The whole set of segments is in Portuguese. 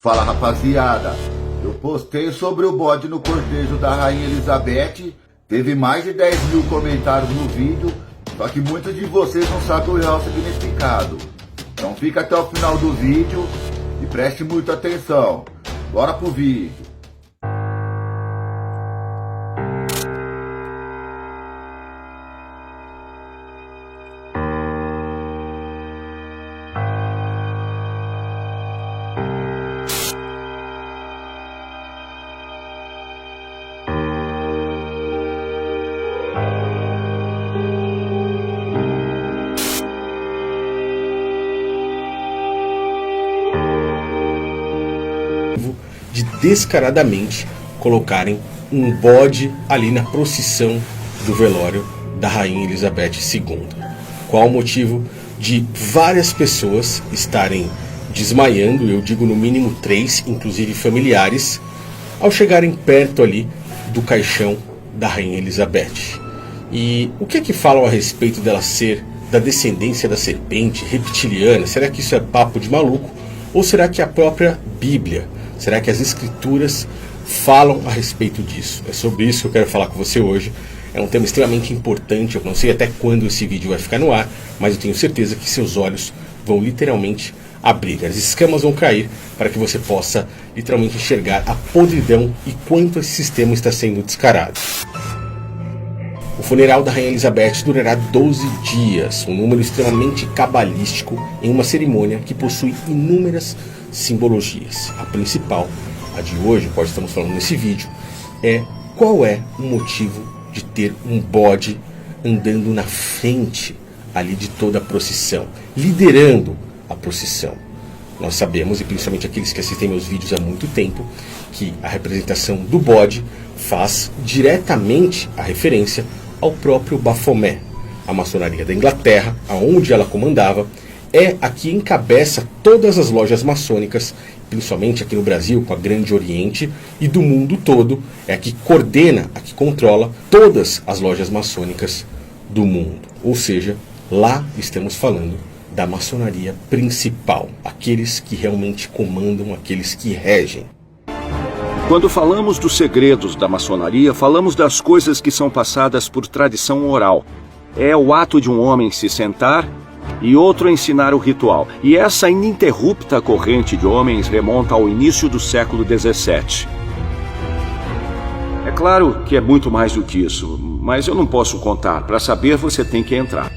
Fala, rapaziada, eu postei sobre o bode no cortejo da Rainha Elizabeth, teve mais de 10 mil comentários no vídeo, só que muitos de vocês não sabem o real significado. Então fica até o final do vídeo e preste muita atenção. Bora pro vídeo. De descaradamente colocarem um bode ali na procissão do velório da Rainha Elizabeth II. Qual o motivo de várias pessoas estarem desmaiando, eu digo no mínimo 3, inclusive familiares, ao chegarem perto ali do caixão da Rainha Elizabeth. E o que é que falam a respeito dela ser da descendência da serpente, reptiliana? Será que isso é papo de maluco? Ou será que a própria Bíblia, será que as escrituras falam a respeito disso? É sobre isso que eu quero falar com você hoje. É um tema extremamente importante, eu não sei até quando esse vídeo vai ficar no ar, mas eu tenho certeza que seus olhos vão literalmente abrir, as escamas vão cair para que você possa literalmente enxergar a podridão e quanto esse sistema está sendo descarado. O funeral da Rainha Elizabeth durará 12 dias, um número extremamente cabalístico em uma cerimônia que possui inúmeras simbologias. A principal, a de hoje, qual estamos falando nesse vídeo, é qual é o motivo de ter um bode andando na frente ali de toda a procissão, liderando a procissão. Nós sabemos, e principalmente aqueles que assistem meus vídeos há muito tempo, que a representação do bode faz diretamente a referência ao próprio Baphomet. A maçonaria da Inglaterra, aonde ela comandava, é a que encabeça todas as lojas maçônicas, principalmente aqui no Brasil, com a Grande Oriente, e do mundo todo, é a que coordena, a que controla todas as lojas maçônicas do mundo. Ou seja, lá estamos falando da maçonaria principal, aqueles que realmente comandam, aqueles que regem. Quando falamos dos segredos da maçonaria, falamos das coisas que são passadas por tradição oral. É o ato de um homem se sentar e outro ensinar o ritual. E essa ininterrupta corrente de homens remonta ao início do século XVII. É claro que é muito mais do que isso, mas eu não posso contar. Para saber, você tem que entrar.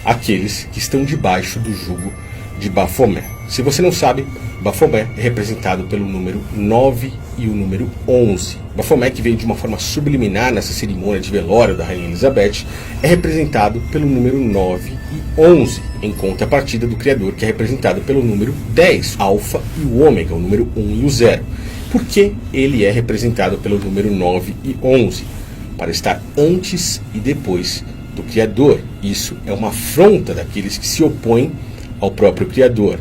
Aqueles que estão debaixo do jugo de Baphomet. Se você não sabe, Baphomet é representado pelo número 9 e o número 11. Baphomet, que veio de uma forma subliminar nessa cerimônia de velório da Rainha Elizabeth, é representado pelo número 9 e 11, em contrapartida do Criador, que é representado pelo número 10, Alfa e o Ômega, o número 1 e o 0. Por que ele é representado pelo número 9 e 11? Para estar antes e depois do Criador. Isso é uma afronta daqueles que se opõem ao próprio Criador.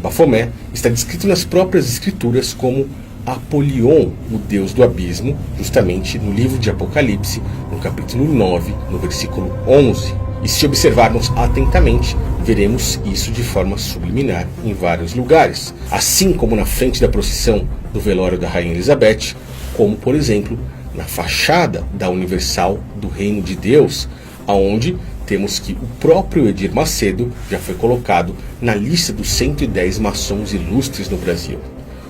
Baphomet está descrito nas próprias escrituras como Apolion, o deus do abismo, justamente no livro de Apocalipse, no capítulo 9, no versículo 11. E se observarmos atentamente, veremos isso de forma subliminar em vários lugares. Assim como na frente da procissão do velório da Rainha Elizabeth, como, por exemplo, na fachada da Universal do Reino de Deus, aonde temos que o próprio Edir Macedo já foi colocado na lista dos 110 maçons ilustres no Brasil.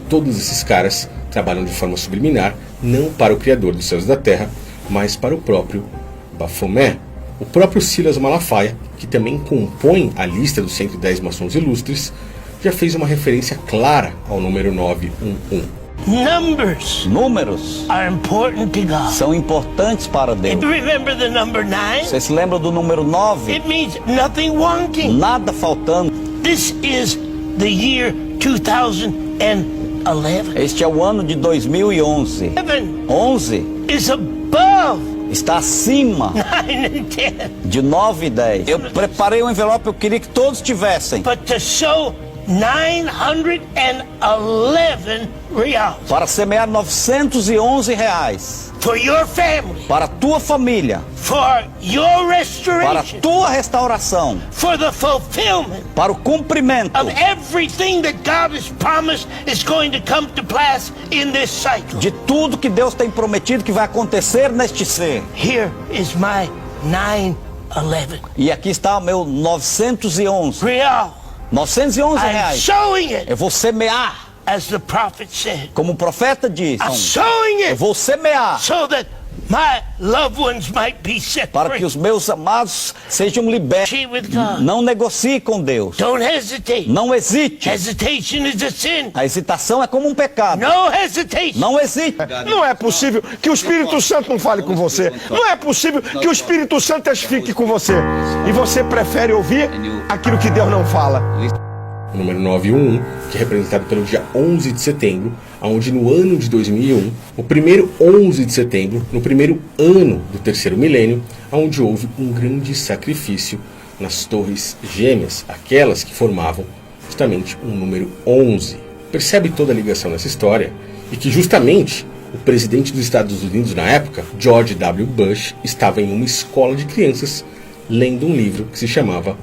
Todos esses caras trabalham de forma subliminar, não para o Criador dos céus e da terra, mas para o próprio Baphomet. O próprio Silas Malafaia, que também compõe a lista dos 110 maçons ilustres, já fez uma referência clara ao número 911. Números are important to God. são importantes para Deus. If you remember the number 9, Você se lembra do número 9? it means nothing wanting. Nada faltando. This is the year 2011. Este é o ano de 2011. Heaven 11 is above está acima 9 and 10. de 9 e 10. Eu preparei um envelope, eu queria que todos tivessem. But to sow 911 reals para semear 911 reais for your family, para a tua família, for your para a restoration, tua restauração, for the fulfillment para o cumprimento of everything that God has promised is going to come to pass in this cycle. de tudo que Deus tem prometido que vai acontecer neste ser. Here is my 911 E aqui está o meu 911. real. 911 I'm reais. sowing it, Eu vou semear, as the prophet said. como o profeta diz. I'm sowing Eu it vou semear so that my loved ones might be set para que free. os meus amados sejam libertos. Negotiate with God. Não negocie com Deus. Don't hesitate. Não hesite. Hesitation is a sin. A hesitação é como um pecado. No hesitation. Não hesite. Não é possível que o Espírito Santo não fale com você. Não é possível que o Espírito Santo testifique com você. E você prefere ouvir aquilo que Deus não fala. O número 911, que é representado pelo dia 11 de setembro, onde no ano de 2001, o primeiro 11 de setembro, no primeiro ano do terceiro milênio, onde houve um grande sacrifício nas torres gêmeas, aquelas que formavam justamente o número 11. Percebe toda a ligação nessa história e que justamente o presidente dos Estados Unidos na época, George W. Bush, estava em uma escola de crianças lendo um livro que se chamava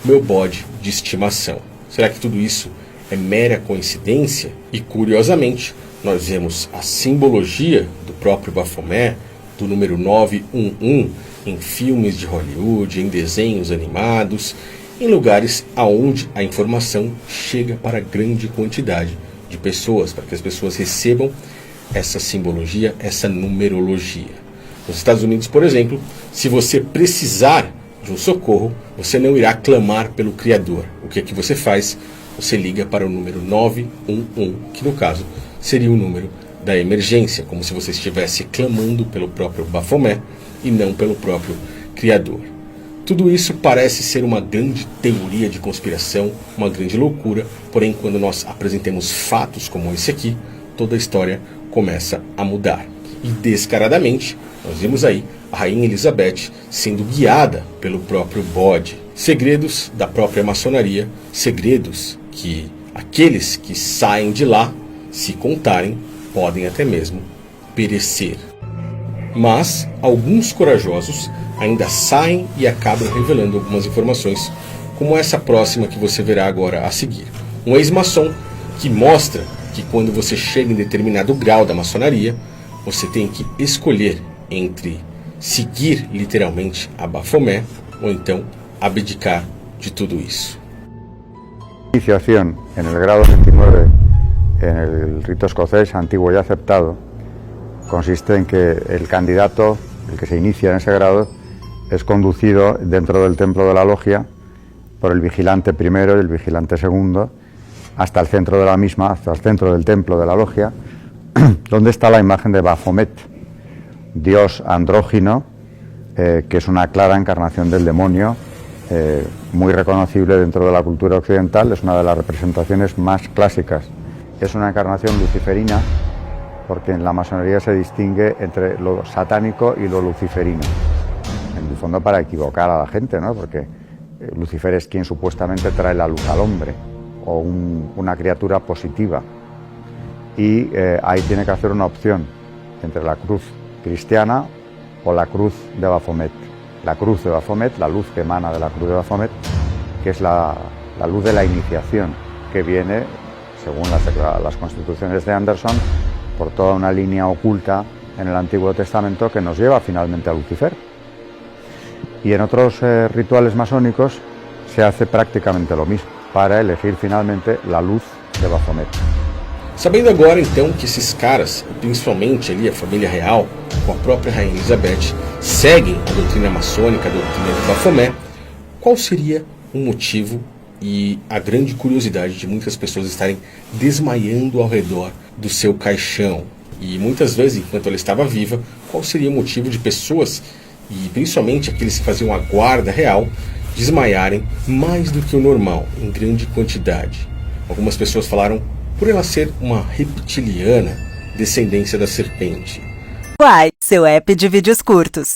Meu Bode de Estimação. Será que tudo isso é mera coincidência? E curiosamente, nós vemos a simbologia do próprio Baphomet, do número 911, em filmes de Hollywood, em desenhos animados, em lugares aonde a informação chega para grande quantidade de pessoas, para que as pessoas recebam essa simbologia, essa numerologia. Nos Estados Unidos, por exemplo, se você precisar de um socorro, você não irá clamar pelo Criador. O que é que você faz? Você liga para o número 911, que no caso seria o número da emergência, como se você estivesse clamando pelo próprio Baphomet e não pelo próprio Criador. Tudo isso parece ser uma grande teoria de conspiração, uma grande loucura, porém quando nós apresentamos fatos como esse aqui, toda a história começa a mudar. E descaradamente, nós vimos aí a Rainha Elizabeth sendo guiada pelo próprio bode. Segredos da própria maçonaria, segredos que aqueles que saem de lá, se contarem, podem até mesmo perecer. Mas alguns corajosos ainda saem e acabam revelando algumas informações, como essa próxima que você verá agora a seguir. Um ex-maçom que mostra que quando você chega em determinado grau da maçonaria, você tem que escolher entre seguir literalmente a Baphomet ou então abdicar de tudo isso. Iniciación en el grado 29 en el rito escocés antiguo y aceptado consiste en que el candidato, el que se inicia en ese grado, es conducido dentro del templo de la logia por el vigilante primero y el vigilante segundo hasta el centro de la misma, hasta el centro del templo de la logia, donde está la imagen de Baphomet, dios andrógino, que es una clara encarnación del demonio, muy reconocible dentro de la cultura occidental, es una de las representaciones más clásicas. Es una encarnación luciferina, porque en la masonería se distingue entre lo satánico y lo luciferino, en el fondo para equivocar a la gente, ¿no? Porque Lucifer es quien supuestamente trae la luz al hombre, o una criatura positiva, y ahí tiene que hacer una opción entre la cruz cristiana o la cruz de Baphomet. La cruz de Baphomet, la luz que emana de la cruz de Baphomet, que es la luz de la iniciación, que viene, según las constituciones de Anderson, por toda una línea oculta en el Antiguo Testamento que nos lleva finalmente a Lucifer. Y en otros rituales masónicos se hace prácticamente lo mismo, para elegir finalmente la luz de Baphomet. Sabendo agora então que esses caras, principalmente ali a família real, com a própria Rainha Elizabeth, seguem a doutrina maçônica, a doutrina de Baphomet, qual seria o motivo e a grande curiosidade de muitas pessoas estarem desmaiando ao redor do seu caixão? E muitas vezes, enquanto ela estava viva, qual seria o motivo de pessoas, e principalmente aqueles que faziam a guarda real, desmaiarem mais do que o normal, em grande quantidade? Algumas pessoas falaram por ela ser uma reptiliana, descendência da serpente. Uai, seu app de vídeos curtos.